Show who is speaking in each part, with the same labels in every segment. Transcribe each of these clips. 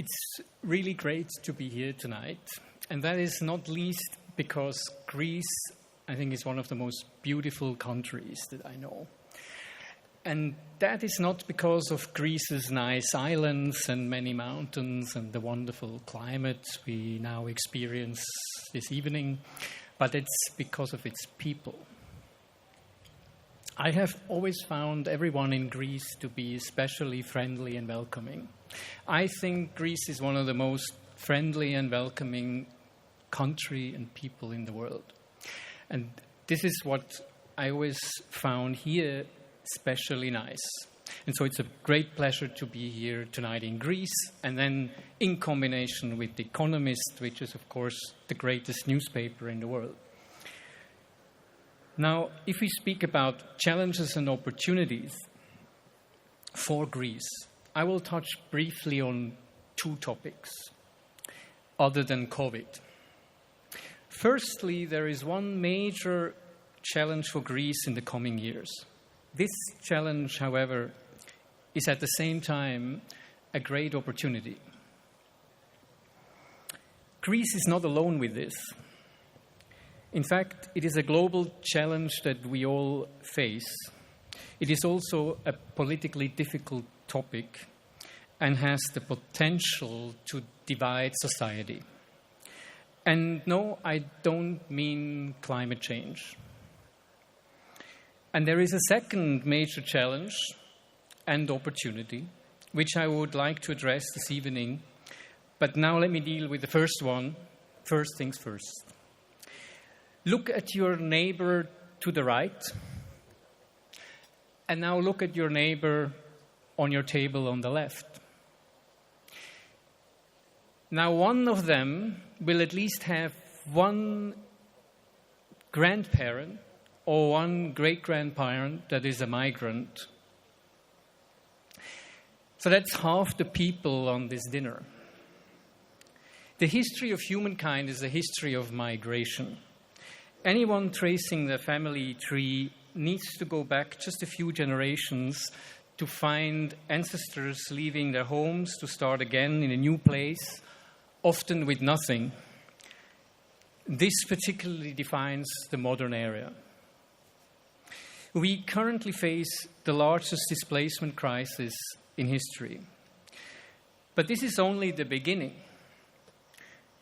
Speaker 1: It's really great to be here tonight, and that is not least because Greece, I think, is one of the most beautiful countries that I know. And that is not because of Greece's nice islands and many mountains and the wonderful climate we now experience this evening, but it's because of its people. I have always found everyone in Greece to be especially friendly and welcoming. I think Greece is one of the most friendly and welcoming country and people in the world. And this is what I always found here especially nice. And so it's a great pleasure to be here tonight in Greece, and then in combination with The Economist, which is, of course, the greatest newspaper in the world. Now, if we speak about challenges and opportunities for Greece, I will touch briefly on two topics other than COVID. Firstly, there is one major challenge for Greece in the coming years. This challenge, however, is at the same time a great opportunity. Greece is not alone with this. In fact, it is a global challenge that we all face. It is also a politically difficult topic and has the potential to divide society. And no, I don't mean climate change. And there is a second major challenge and opportunity, which I would like to address this evening. But now let me deal with the first one. First things first. Look at your neighbor to the right, and now look at your neighbor on your table on the left. Now, one of them will at least have one grandparent or one great-grandparent that is a migrant. So that's half the people on this dinner. The history of humankind is a history of migration. Anyone tracing the family tree needs to go back just a few generations to find ancestors leaving their homes to start again in a new place, often with nothing. This particularly defines the modern era. We currently face the largest displacement crisis in history. But this is only the beginning.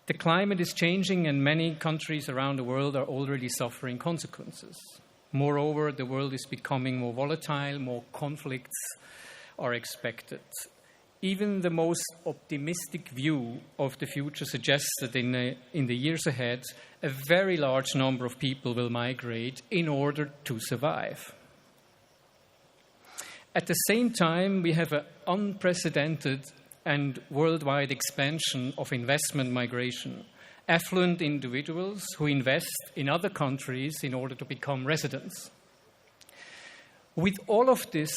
Speaker 1: The climate is changing, and many countries around the world are already suffering consequences. Moreover, the world is becoming more volatile, more conflicts are expected. Even the most optimistic view of the future suggests that in the years ahead, a very large number of people will migrate in order to survive. At the same time, we have an unprecedented and worldwide expansion of investment migration, affluent individuals who invest in other countries in order to become residents. With all of this,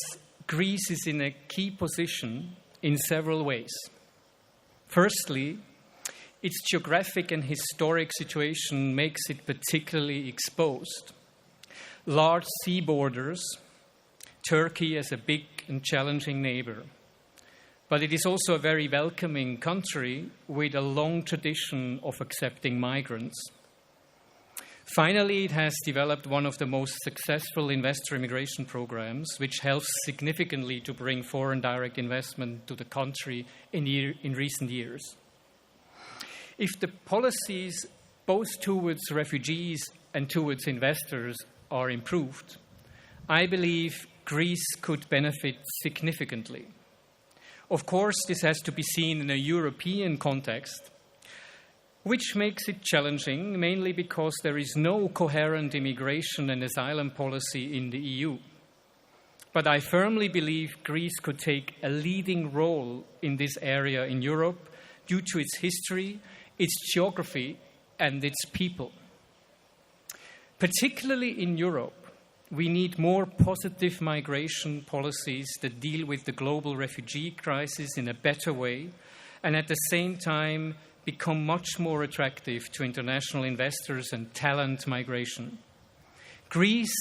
Speaker 1: Greece is in a key position in several ways. Firstly, its geographic and historic situation makes it particularly exposed. Large sea borders, Turkey as a big and challenging neighbor. But it is also a very welcoming country with a long tradition of accepting migrants. Finally, it has developed one of the most successful investor immigration programs, which helps significantly to bring foreign direct investment to the country in recent years. If the policies both towards refugees and towards investors are improved, I believe Greece could benefit significantly. Of course, this has to be seen in a European context, which makes it challenging, mainly because there is no coherent immigration and asylum policy in the EU. But I firmly believe Greece could take a leading role in this area in Europe due to its history, its geography, and its people. Particularly in Europe, we need more positive migration policies that deal with the global refugee crisis in a better way, and at the same time become much more attractive to international investors and talent migration. Greece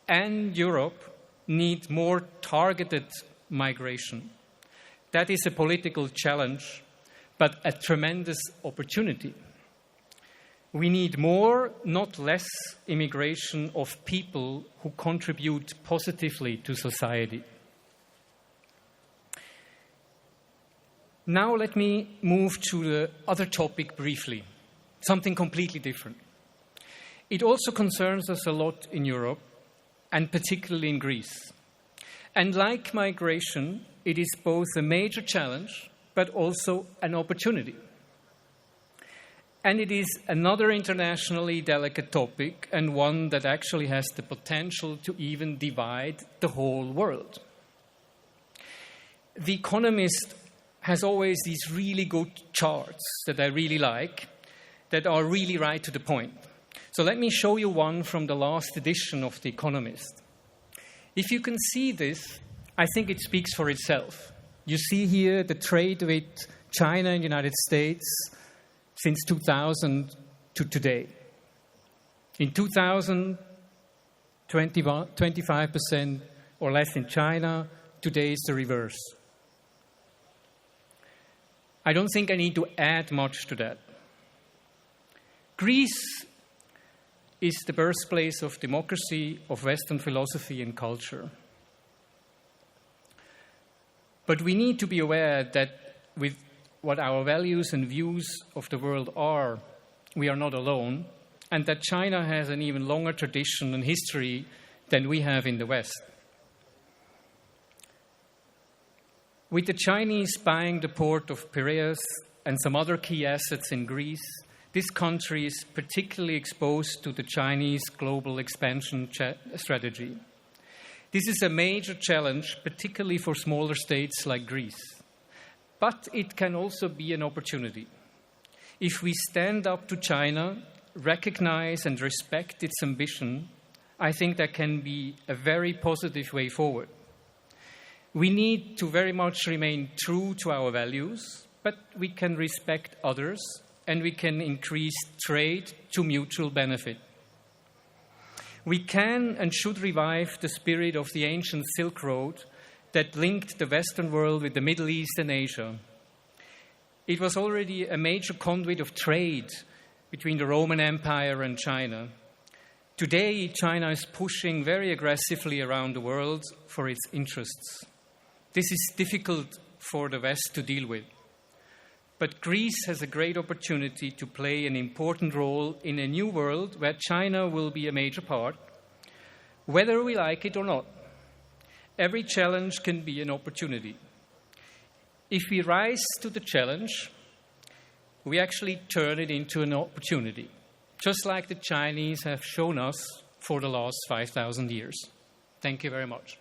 Speaker 1: and Europe need more targeted migration. That is a political challenge, but a tremendous opportunity. We need more, not less, immigration of people who contribute positively to society. Now let me move to the other topic briefly, something completely different. It also concerns us a lot in Europe, and particularly in Greece. And like migration, it is both a major challenge, but also an opportunity. And it is another internationally delicate topic, and one that actually has the potential to even divide the whole world. The Economist has always these really good charts that I really like, that are really right to the point. So let me show you one from the last edition of The Economist. If you can see this, I think it speaks for itself. You see here the trade with China and the United States since 2000 to today. In 2000, 25% or less in China. Today is the reverse. I don't think I need to add much to that. Greece is the birthplace of democracy, of Western philosophy and culture. But we need to be aware that with what our values and views of the world are, we are not alone, and that China has an even longer tradition and history than we have in the West. With the Chinese buying the port of Piraeus and some other key assets in Greece, this country is particularly exposed to the Chinese global expansion strategy. This is a major challenge, particularly for smaller states like Greece. But it can also be an opportunity. If we stand up to China, recognize and respect its ambition, I think that can be a very positive way forward. We need to very much remain true to our values, but we can respect others and we can increase trade to mutual benefit. We can and should revive the spirit of the ancient Silk Road that linked the Western world with the Middle East and Asia. It was already a major conduit of trade between the Roman Empire and China. Today, China is pushing very aggressively around the world for its interests. This is difficult for the West to deal with. But Greece has a great opportunity to play an important role in a new world where China will be a major part, whether we like it or not. Every challenge can be an opportunity. If we rise to the challenge, we actually turn it into an opportunity, just like the Chinese have shown us for the last 5,000 years. Thank you very much.